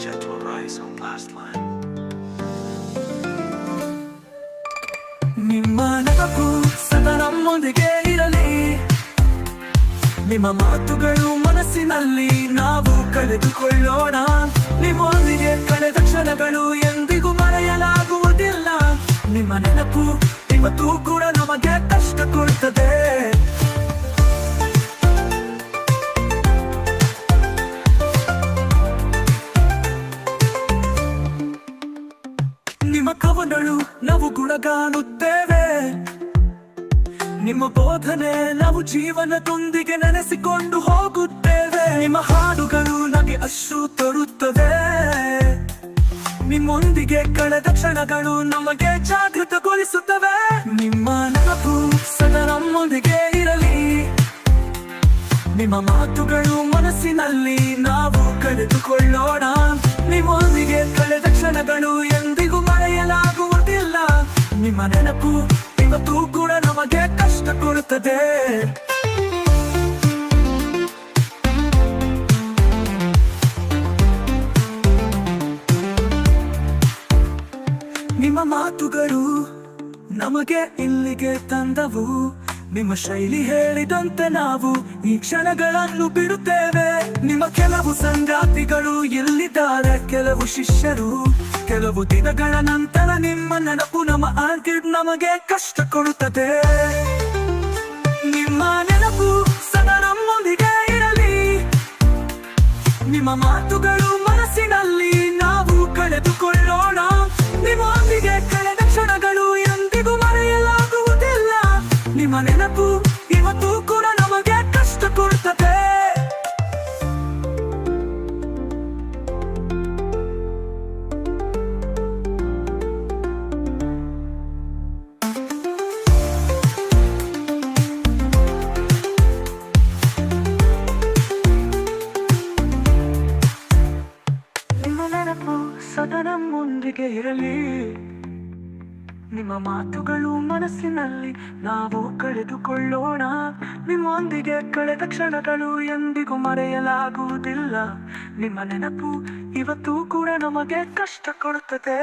gentle rise on last line. ನಿಮ್ಮ ನೆನಪು ಸದಾ ನಮ್ಮೊಂದಿಗೆ ಇರಲಿ, ನಿಮ್ಮ ಮಾತುಗಳು ಮನಸ್ಸಿನಲ್ಲಿ ನಾವು ಕಳೆದುಕೊಳ್ಳೋಣ. ನಿಮ್ಮೊಂದಿಗೆ ಕಳೆದ ಕ್ಷಣಗಳು ಎಂದಿಗೂ ಮರೆಯಲಾಗುವುದಿಲ್ಲ. ನಿಮ್ಮ ನೆನಪು ಇವತ್ತು ಕೂಡ ನಮಗೆ ಕಷ್ಟ ಕೊಡುತ್ತದೆ. ನಿಮ್ಮ ಕವನಗಳು ನಾವು ಗುಣಗಾನುತ್ತೇವೆ, ನಿಮ್ಮ ಬೋಧನೆ ನಾವು ಜೀವನದೊಂದಿಗೆ ನೆನೆಸಿಕೊಂಡು ಹೋಗುತ್ತೇವೆ. ನಿಮ್ಮ ಹಾಡುಗಳು ನಮಗೆ ಅಶ್ರು ತರುತ್ತದೆ, ನಿಮ್ಮೊಂದಿಗೆ ಕಳೆದ ಕ್ಷಣಗಳು ನಮಗೆ ಜಾಗೃತಗೊಳಿಸುತ್ತವೆ. ನಿಮ್ಮ ನೆನಪು ಸದಾ ನಮ್ಮೊಂದಿಗೆ ಇರಲಿ, ನಿಮ್ಮ ಮಾತುಗಳು ಮನಸ್ಸಿನಲ್ಲಿ ನಾವು ಕಳೆದುಕೊಳ್ಳೋಣ. ನಿಮ್ಮೊಂದಿಗೆ ಕಳೆದ ಕ್ಷಣಗಳು ಎಂದಿಗೂ ಮರೆಯಲಾಗುವುದಿಲ್ಲ. ನಿಮ್ಮ ನೆನಪು ಇವತ್ತು ಕೂಡ ನಮಗೆ ಕಷ್ಟ ಕೊಡುತ್ತದೆ. ನಿಮ್ಮ ಮಾತುಗಳು ನಮಗೆ ಇಲ್ಲಿಗೆ ತಂದವು, ನಿಮ್ಮ ಶೈಲಿ ಹೇಳಿದಂತೆ ನಾವು ಈ ಕ್ಷಣಗಳನ್ನು ಬಿಡುತ್ತೇವೆ. ನಿಮ್ಮ ಕೆಲವು ಸಂಗಾತಿಗಳು ಎಲ್ಲಿದ್ದಾರೆ, ಕೆಲವು ಶಿಷ್ಯರು, ಕೆಲವು ದಿನಗಳ ನಂತರ ನಿಮ್ಮ ನೆನಪು ನಮ್ಮ ಆರ್ಕಿಡ್ ನಮಗೆ ಕಷ್ಟ ಕೊಡುತ್ತದೆ. ನಿಮ್ಮ ನೆನಪು ಸದಾ ನಮ್ಮೊಂದಿಗೆ ಇರಲಿ, ನಿಮ್ಮ ಮಾತುಗಳು ಮನಸ್ಸಿನಲ್ಲಿ ನಾವು ಕಳೆದುಕೊಳ್ಳೋಣ. ನಿಮ್ಮೊಂದಿಗೆ ಕಳೆದ ಕ್ಷಣಗಳು ಎಂದಿಗೂ ಮರೆಯಲಾಗುವುದಿಲ್ಲ. ನಿಮ್ಮ ನೆನಪು ಇವತ್ತು ಕೂಡ ನಮಗೆ ಕಷ್ಟ ಕೊಡುತ್ತದೆ. ನಿಮ್ಮ ನೆನಪು ಸದಾ ನಮ್ಮೊಂದಿಗೆ ಇರಲಿ, ನಿಮ್ಮ ಮಾತುಗಳು ಮನಸ್ಸಿನಲ್ಲಿ ನಾವು ಕಳೆದುಕೊಳ್ಳೋಣ. ನಿಮ್ಮೊಂದಿಗೆ ಕಳೆದ ಕ್ಷಣಗಳು ಎಂದಿಗೂ ಮರೆಯಲಾಗುವುದಿಲ್ಲ. ನಿಮ್ಮ ನೆನಪು ಇವತ್ತು ಕೂಡ ನಮಗೆ ಕಷ್ಟ ಕೊಡುತ್ತದೆ.